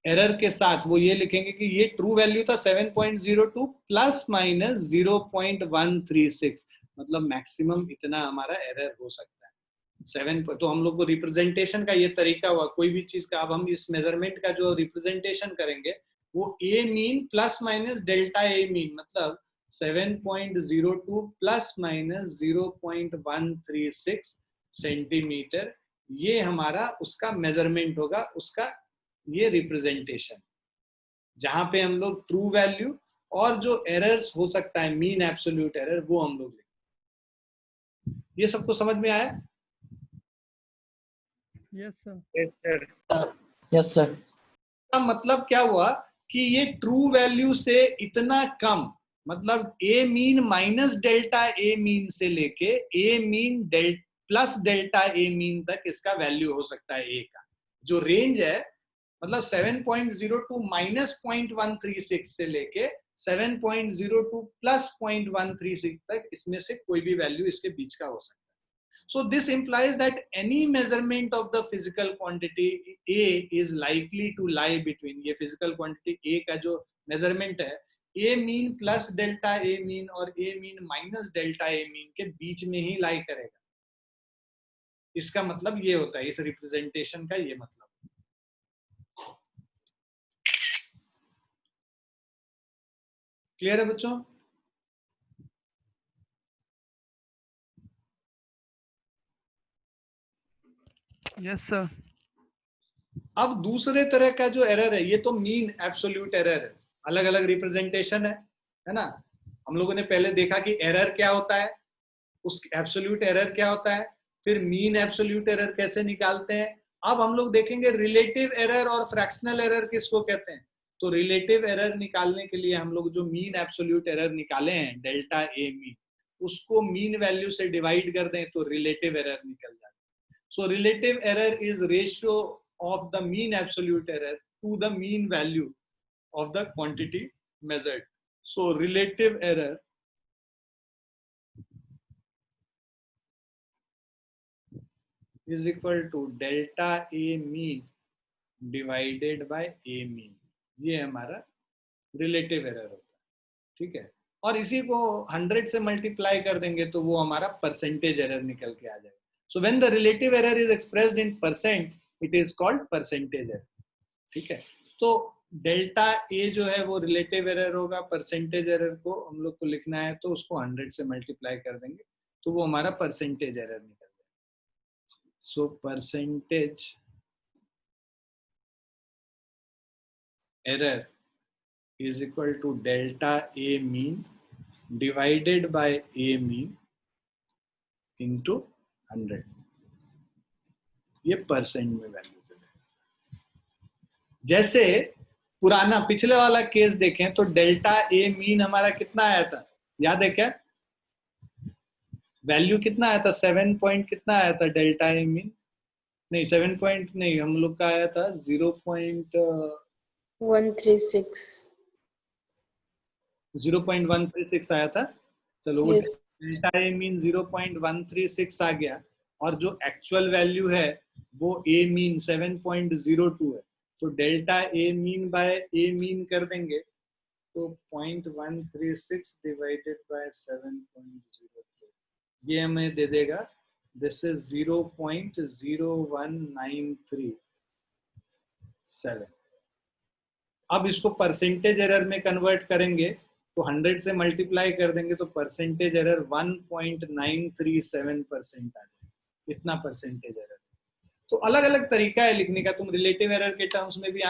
एरर के साथ वो ये लिखेंगे कि ये ट्रू वैल्यू था 7.02 प्लस माइनस 0.136, मतलब मैक्सिमम इतना हमारा एरर हो सकता है 7 पर। तो हम लोग को रिप्रेजेंटेशन का ये तरीका हुआ कोई भी चीज का। अब हम इस मेजरमेंट का जो रिप्रेजेंटेशन करेंगे वो ए mean plus minus delta a mean, मतलब 7.02 प्लस माइनस 0.136 सेंटीमीटर, ये हमारा उसका मेजरमेंट होगा, उसका ये रिप्रेजेंटेशन, जहां पे हम लोग ट्रू वैल्यू और जो एरर्स हो सकता है मीन एब्सोल्यूट एरर वो हम लोग लिखेंगे। ये सबको समझ में आया? Yes, sir. Yes, sir. Yes, sir. का मतलब क्या हुआ कि ये ट्रू वैल्यू से इतना कम, मतलब ए mean minus delta a mean से लेके ए mean plus delta a mean तक इसका वैल्यू हो सकता है ए का। जो रेंज है मतलब 7.02 माइनस 0.136 से लेके 7.02 प्लस 0.136 तक, इसमें से कोई भी वैल्यू इसके बीच का हो सकता है। So this implies that any measurement of the physical quantity A is likely to lie between, ये physical quantity A का जो measurement है A mean plus delta A mean और A mean minus delta A mean के बीच में ही lie करेगा। इसका मतलब ये होता है, इस रिप्रेजेंटेशन का ये मतलब। क्लियर है बच्चों? Yes, sir. अब दूसरे तरह का जो एरर है, ये तो मीन एब्सोल्यूट एरर है, अलग अलग रिप्रेजेंटेशन है ना। हम लोगों ने पहले देखा कि एरर क्या होता है, उस एब्सोल्यूट एरर क्या होता है, फिर मीन एब्सोल्यूट एरर कैसे निकालते हैं। अब हम लोग देखेंगे रिलेटिव एरर और फ्रैक्शनल एरर किसको कहते हैं। तो रिलेटिव एरर निकालने के लिए हम लोग जो मीन एब्सोल्यूट एरर निकाले हैं डेल्टा ए मीन, उसको मीन वैल्यू से डिवाइड कर दें तो रिलेटिव एरर निकल जाता है। So relative error is ratio of the mean absolute error to the mean value of the quantity measured. So relative error is equal to delta A mean divided by A mean. ये हमारा relative error होता है, ठीक है। और इसी को 100 से मल्टीप्लाई कर देंगे तो वो हमारा परसेंटेज एरर निकल के आ जाएगा। So when the relative error is expressed in percent it is called percentage error, ठीक है। तो डेल्टा ए जो है वो रिलेटिव एरर होगा, परसेंटेज एरर को हम लोग को लिखना है तो उसको 100 से मल्टीप्लाई कर देंगे तो वो हमारा परसेंटेज एरर निकल जाएगा। So percentage error is equal to delta a mean divided by a mean into 100, ये परसेंट में वैल्यू दे देगा। जैसे पुराना पिछले वाला केस देखें तो डेल्टा ए मीन हमारा कितना आया था, याद है क्या? वैल्यू कितना आया था? 7 पॉइंट कितना आया था डेल्टा ए मीन? नहीं 7 पॉइंट नहीं, हम लोग का आया था 0.136 आया था। चलो वो डेल्टा ए मीन 0.136 आ गया, और जो एक्चुअल वैल्यू है वो ए मीन 7.02 है। तो delta a mean by a mean कर देंगे तो 0.136 डिवाइडेड बाय 7.02, ये हमें दे देगा, दिस इज 0.01937। अब इसको परसेंटेज एरर में कन्वर्ट करेंगे तो 100 से मल्टीप्लाई कर देंगे तो परसेंटेज एरर 1.937% आ जाएगा, इतना परसेंटेज एरर। तो अलग अलग तरीका है लिखने का, तुम रिलेटिव एरर के टर्म्स में भी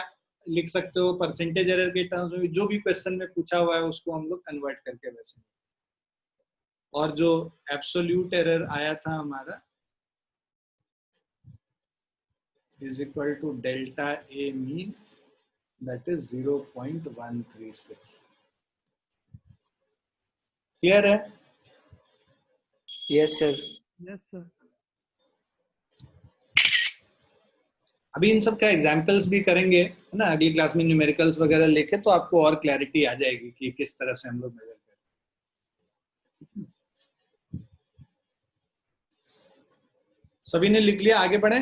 लिख सकते हो, परसेंटेज एरर के टर्म्स में भी, जो भी क्वेश्चन में पूछा हुआ है उसको हम लोग कन्वर्ट करके वैसे। और जो एब्सोल्यूट एरर आया था हमारा is equal to delta a mean, that is 0.136। Clear है? Yes, sir. Yes sir. अभी इन सब का एग्जाम्पल्स भी करेंगे, है ना, अगली क्लास में न्यूमेरिकल्स वगैरह लेके, तो आपको और क्लैरिटी आ जाएगी कि किस तरह से हम लोग मेजर करें। सभी ने लिख लिया, आगे बढ़े।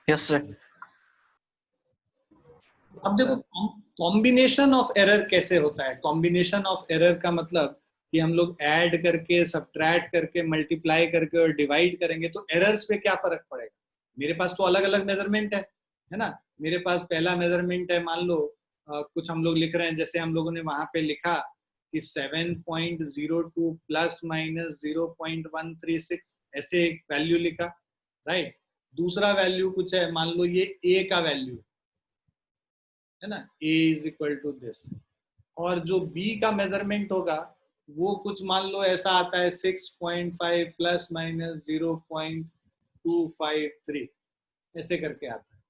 Yes sir. अब देखो कॉम्बिनेशन ऑफ एरर कैसे होता है। कॉम्बिनेशन ऑफ एरर का मतलब कि हम लोग ऐड करके, सब्ट्रैक्ट करके, मल्टीप्लाई करके और डिवाइड करेंगे, तो एरर्स पे क्या फर्क पड़ेगा। मेरे पास तो अलग अलग मेजरमेंट है ना। मेरे पास पहला मेजरमेंट है, मान लो कुछ हम लोग लिख रहे हैं, जैसे हम लोगों ने वहां पे लिखा कि 7.02 प्लस माइनस 0.136, ऐसे एक वैल्यू लिखा, राइट। दूसरा वैल्यू कुछ है, मान लो ये ए का वैल्यू है ना, a is equal to this, और जो b का मेजरमेंट होगा वो कुछ मान लो ऐसा आता है 6.5 प्लस माइनस 0.253, ऐसे करके आता है।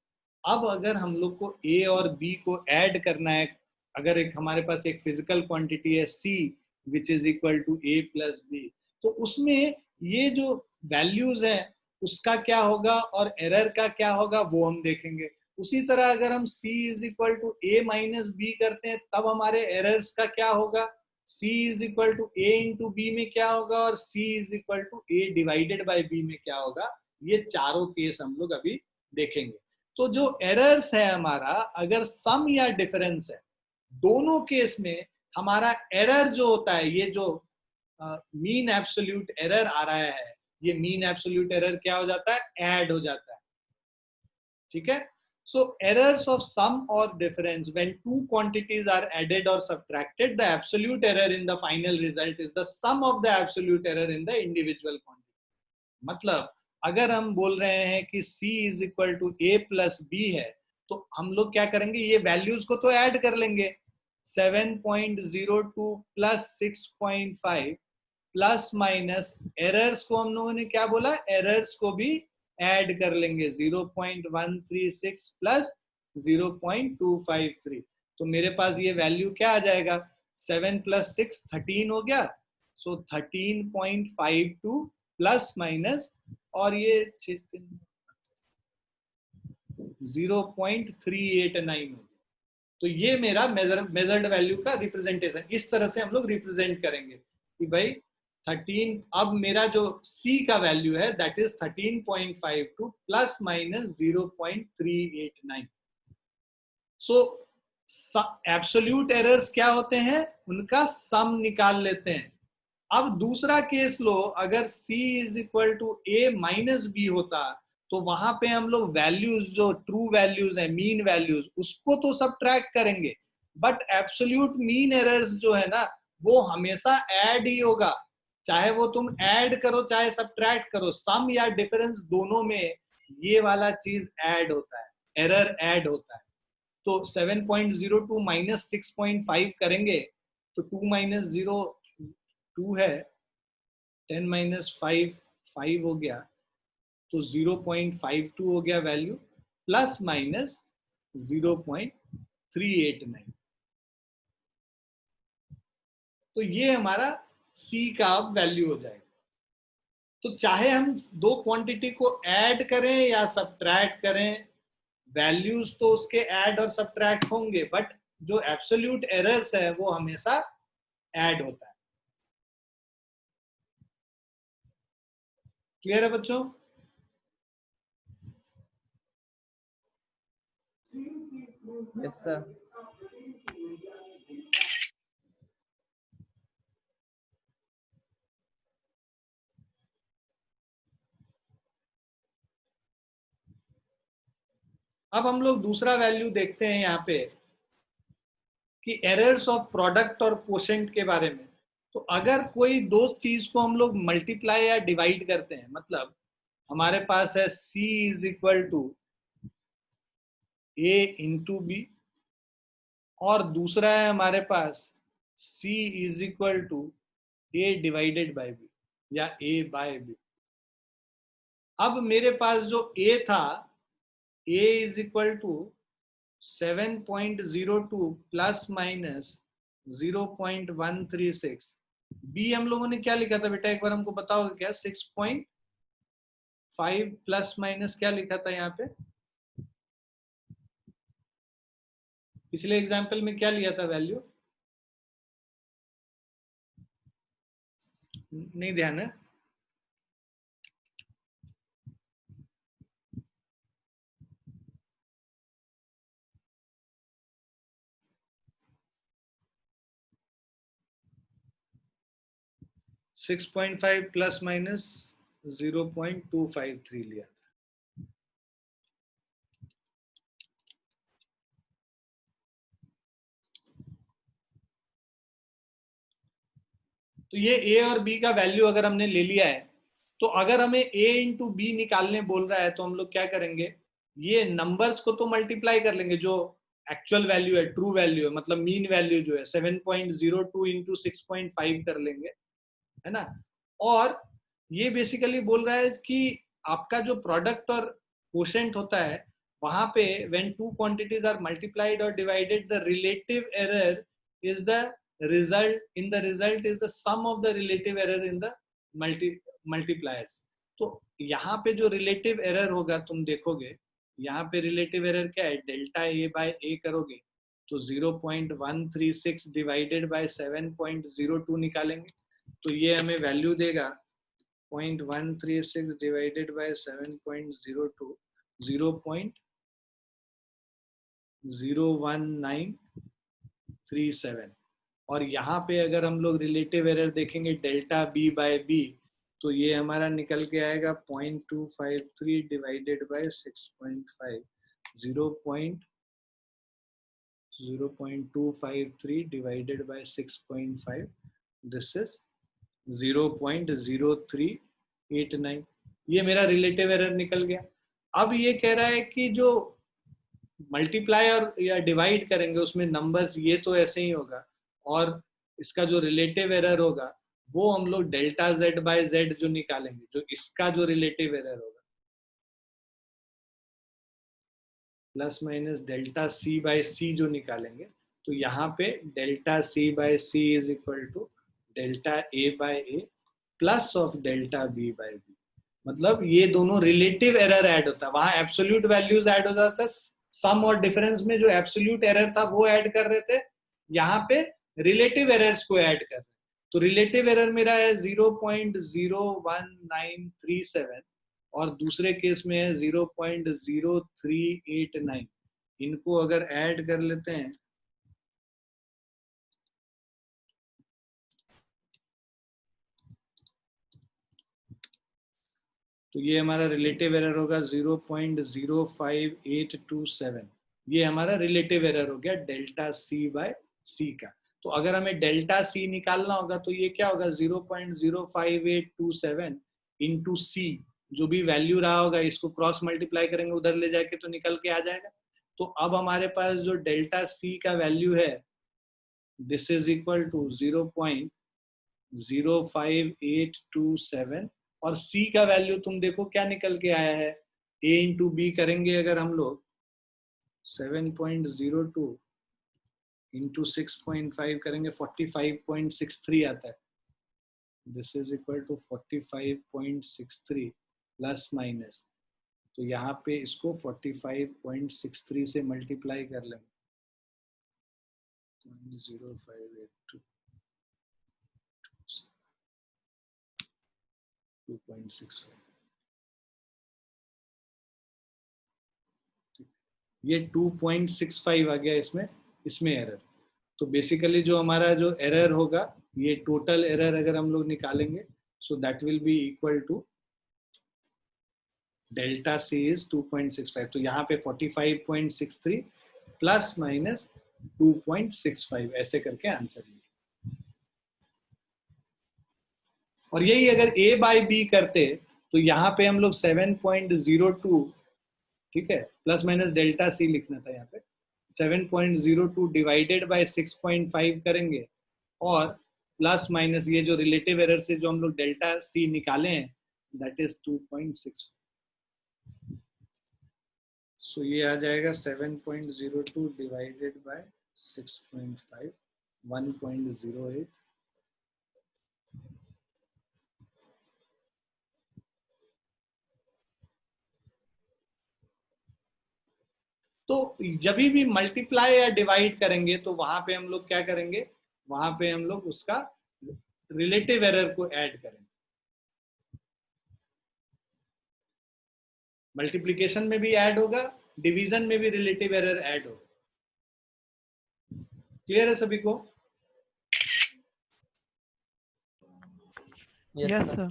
अब अगर हम लोग को a और b को ऐड करना है, अगर एक हमारे पास एक फिजिकल क्वांटिटी है c which is equal to a plus b, तो उसमें ये जो वैल्यूज है उसका क्या होगा और एरर का क्या होगा वो हम देखेंगे। उसी तरह अगर हम c is equal to a minus b करते हैं, तब हमारे एरर्स का क्या होगा, c is equal to a into b में क्या होगा, और c is equal to a divided by b में क्या होगा। ये चारों केस हम लोग अभी देखेंगे। तो जो एरर्स है हमारा, अगर सम या डिफरेंस है, दोनों केस में हमारा एरर जो होता है, ये जो मीन एब्सोल्यूट एरर आ रहा है, ये मीन एब्सोल्यूट एरर क्या हो जाता है, ऐड हो जाता है। ठीक है। So errors of sum or difference when two quantities are added or subtracted, the absolute error in the final result is the sum of the absolute error in the individual quantity. मतलब अगर हम बोल रहे हैं कि c is equal to a plus b है, तो हम लोग क्या करेंगे, ये वैल्यूज को तो ऐड कर लेंगे, 7.02 प्लस 6.5 प्लस माइनस एरर्स को हम लोगों ने क्या बोला, एरर्स को भी ऐड कर लेंगे, 0.136 प्लस 0.253। तो मेरे पास ये वैल्यू क्या आ जाएगा, 7 प्लस 6 13 हो गया, सो 13.52 प्लस माइनस, और ये 0.389 हो गया। तो ये मेरा मेजर्ड वैल्यू का रिप्रेजेंटेशन, इस तरह से हम लोग रिप्रेजेंट करेंगे कि भाई 13, अब मेरा जो C का वैल्यू है that is 13.52 plus minus 0.389। So absolute errors क्या होते हैं, उनका सम निकाल लेते हैं। अब दूसरा केस लो, अगर C is equal to A minus b होता, तो वहां पे हम लोग वैल्यूज, जो ट्रू वैल्यूज है, मीन वैल्यूज, उसको तो सब्ट्रैक्ट करेंगे, बट एब्सोल्यूट मीन एरर्स जो है ना, वो हमेशा ऐड ही होगा। चाहे वो तुम ऐड करो चाहे सब्ट्रैक्ट करो, सम या डिफरेंस दोनों में ये वाला चीज ऐड होता है, एरर ऐड होता है। तो 7.02 माइनस 6.5 करेंगे तो 2 माइनस 0 2 है, 10 माइनस 5 5 हो गया, तो 0.52 हो गया वैल्यू, प्लस माइनस 0.389। तो ये हमारा C का वैल्यू हो जाएगा। तो चाहे हम दो क्वांटिटी को ऐड करें या सब्ट्रैक्ट करें, वैल्यूज तो उसके ऐड और सब्ट्रैक्ट होंगे, बट जो एब्सोल्यूट एरर्स है वो हमेशा ऐड होता है। क्लियर है बच्चों? Yes sir. अब हम लोग दूसरा वैल्यू देखते हैं यहाँ पे कि एरर्स ऑफ प्रोडक्ट और कोशेंट के बारे में। तो अगर कोई दो चीज को हम लोग मल्टीप्लाई या डिवाइड करते हैं, मतलब हमारे पास है C is equal to A into b, और दूसरा है हमारे पास C is equal to A divided by b या A बाय बी। अब मेरे पास जो A था, A is equal to 7.02 plus minus 0.136 b हम लोगों ने क्या लिखा था बेटा, एक बार हमको बताओगे क्या? 6.5 प्लस माइनस क्या लिखा था यहाँ पे? पिछले एग्जाम्पल में क्या लिया था वैल्यू? नहीं ध्यान है? सिक्स 6.5 प्लस माइनस 0.253 लिया था। तो ये ए और बी का वैल्यू अगर हमने ले लिया है, तो अगर हमें ए इंटू बी निकालने बोल रहा है तो हम लोग क्या करेंगे, ये नंबर्स को तो मल्टीप्लाई कर लेंगे, जो एक्चुअल वैल्यू है, ट्रू वैल्यू है, मतलब मीन वैल्यू जो है 7.02 इंटू 6.5 कर लेंगे, है ना। और ये बेसिकली बोल रहा है कि आपका जो प्रोडक्ट और कोशेंट होता है, वहां पे when two quantities are multiplied और divided, the relative error is the result is the sum of the relative error in the multipliers. तो यहाँ पे जो रिलेटिव एरर होगा, तुम देखोगे यहाँ पे रिलेटिव एरर क्या है, डेल्टा ए बाय ए करोगे तो 0.136 डिवाइडेड बाय 7.02 निकालेंगे, तो ये हमें वैल्यू देगा 0.136 डिवाइडेड बाय 7.02, 0.01937। और यहाँ पे अगर हम लोग रिलेटिव एरर देखेंगे डेल्टा बी बाय बी, तो ये हमारा निकल के आएगा 0.253 divided by 6.5, 0.253 divided by 6.5, this is 0.0389। ये मेरा रिलेटिव एरर निकल गया। अब ये कह रहा है कि जो मल्टीप्लाई और या डिवाइड करेंगे उसमें नंबर्स ये तो ऐसे ही होगा, और इसका जो रिलेटिव एरर होगा वो हम लोग डेल्टा जेड बाय जेड जो निकालेंगे, जो इसका जो रिलेटिव एरर होगा, plus minus delta C by C जो निकालेंगे, तो यहाँ पे delta C by C is equal to delta A by A plus of delta B by B. मतलब ये दोनों रिलेटिव एरर ऐड होता है, वहां एब्सोल्यूट वैल्यूज ऐड हो जाता है, सम और डिफरेंस में जो एब्सोल्यूट एरर था वो ऐड कर रहे थे, यहाँ पे रिलेटिव एरर्स को ऐड कर रहे हैं। तो रिलेटिव एरर मेरा है 0.01937 और दूसरे केस में है 0.0389। इनको अगर ऐड कर लेते हैं तो ये हमारा रिलेटिव एरर होगा 0.05827। ये हमारा रिलेटिव एरर हो गया डेल्टा सी बाय सी का। तो अगर हमें डेल्टा सी निकालना होगा तो ये क्या होगा, 0.05827 इंटू सी, जो भी वैल्यू रहा होगा इसको क्रॉस मल्टीप्लाई करेंगे उधर ले जाके तो निकल के आ जाएगा। तो अब हमारे पास जो डेल्टा सी का वैल्यू है, दिस इज इक्वल टू 0.05827 और C का वैल्यू तुम देखो क्या निकल के आया है, A इंटू बी करेंगे अगर हम लोग 7.02 इंटू 6.5 करेंगे 45.63 आता है। This is equal to 45.63 plus minus, तो यहाँ पे इसको 45.63 से मल्टीप्लाई कर लेंगे 0.0582 2.65। ये 2.65 आ गया इसमें एरर। तो बेसिकली जो हमारा जो एरर होगा, ये टोटल एरर अगर हम लोग निकालेंगे, so that will be equal to delta c is 2.65। तो यहाँ पे 45.63 प्लस माइनस 2.65 ऐसे करके आंसर है। और यही अगर A बाय बी करते तो यहाँ पे हम लोग 7.02, ठीक है, प्लस माइनस डेल्टा सी लिखना था यहाँ पे, 7.02 डिवाइडेड बाय 6.5 करेंगे और प्लस माइनस ये जो रिलेटिव एरर से जो हम लोग डेल्टा सी निकाले हैं दैट इज 2.6। सो ये आ जाएगा 7.02 डिवाइडेड बाय 6.5, 1.08 तो जब भी मल्टीप्लाई या डिवाइड करेंगे तो वहां पे हम लोग क्या करेंगे, वहां पे हम लोग उसका रिलेटिव एरर को ऐड करेंगे। मल्टीप्लिकेशन में भी ऐड होगा, डिवीजन में भी रिलेटिव एरर ऐड होगा। क्लियर है सभी को? Yes sir.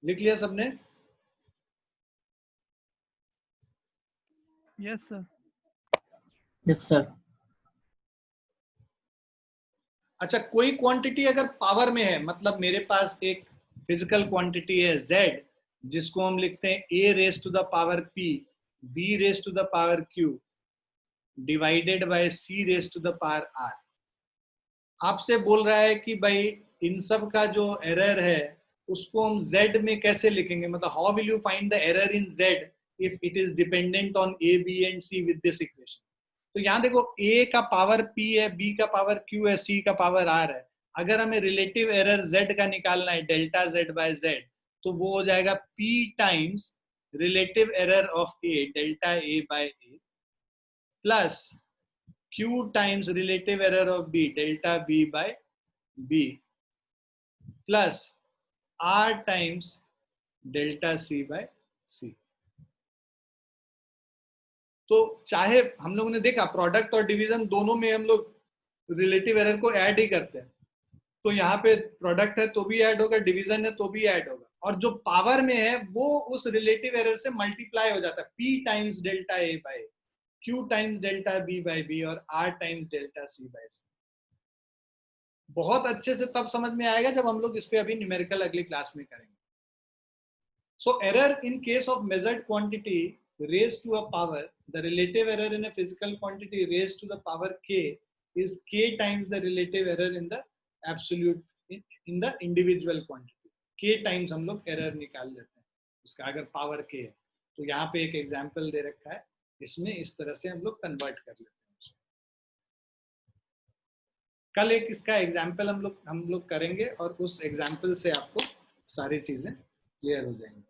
लिख लिया सबने? Yes sir. Yes sir. अच्छा, कोई क्वांटिटी अगर पावर में है, मतलब मेरे पास एक फिजिकल क्वांटिटी है z, जिसको हम लिखते हैं a raise to the power p, b raise to the power q divided by c raise to the power r। आपसे बोल रहा है कि भाई इन सब का जो एरर है उसको हम z में कैसे लिखेंगे, मतलब how will you find the error in z if it is dependent on a b and c with this equation. तो यहाँ देखो, a का पावर p है, b का पावर q है, c का पावर r है। अगर हमें रिलेटिव एरर z का निकालना है, डेल्टा z बाय z, तो वो हो जाएगा p times relative error of a, delta a by a, plus q times relative error of b, delta b by b, plus r times delta c by c। तो चाहे हम लोगों ने देखा प्रोडक्ट और डिवीजन दोनों में हम लोग रिलेटिव एरर को ऐड ही करते हैं, तो यहाँ पे प्रोडक्ट है तो भी ऐड होगा, डिवीजन है तो भी ऐड होगा, और जो पावर में है वो उस रिलेटिव एरर से मल्टीप्लाई हो जाता है, p times delta a by q times delta b by b और r times delta c by c। बहुत अच्छे से तब समझ में आएगा जब हम लोग इस पे अभी न्यूमेरिकल अगली क्लास में करेंगे। So error in case of measured quantity raised to a power, the relative error in a physical quantity raised to the power k is k times the relative error in the absolute in the individual quantity। k times हम लोग error निकाल लेते हैं उसका, अगर power k है। तो यहाँ पे एक एग्जाम्पल दे रखा है, इसमें इस तरह से हम लोग कन्वर्ट कर लेते हैं। कल एक इसका एग्जाम्पल हम लोग करेंगे और उस एग्जाम्पल से आपको सारी चीजें क्लियर हो जाएंगी।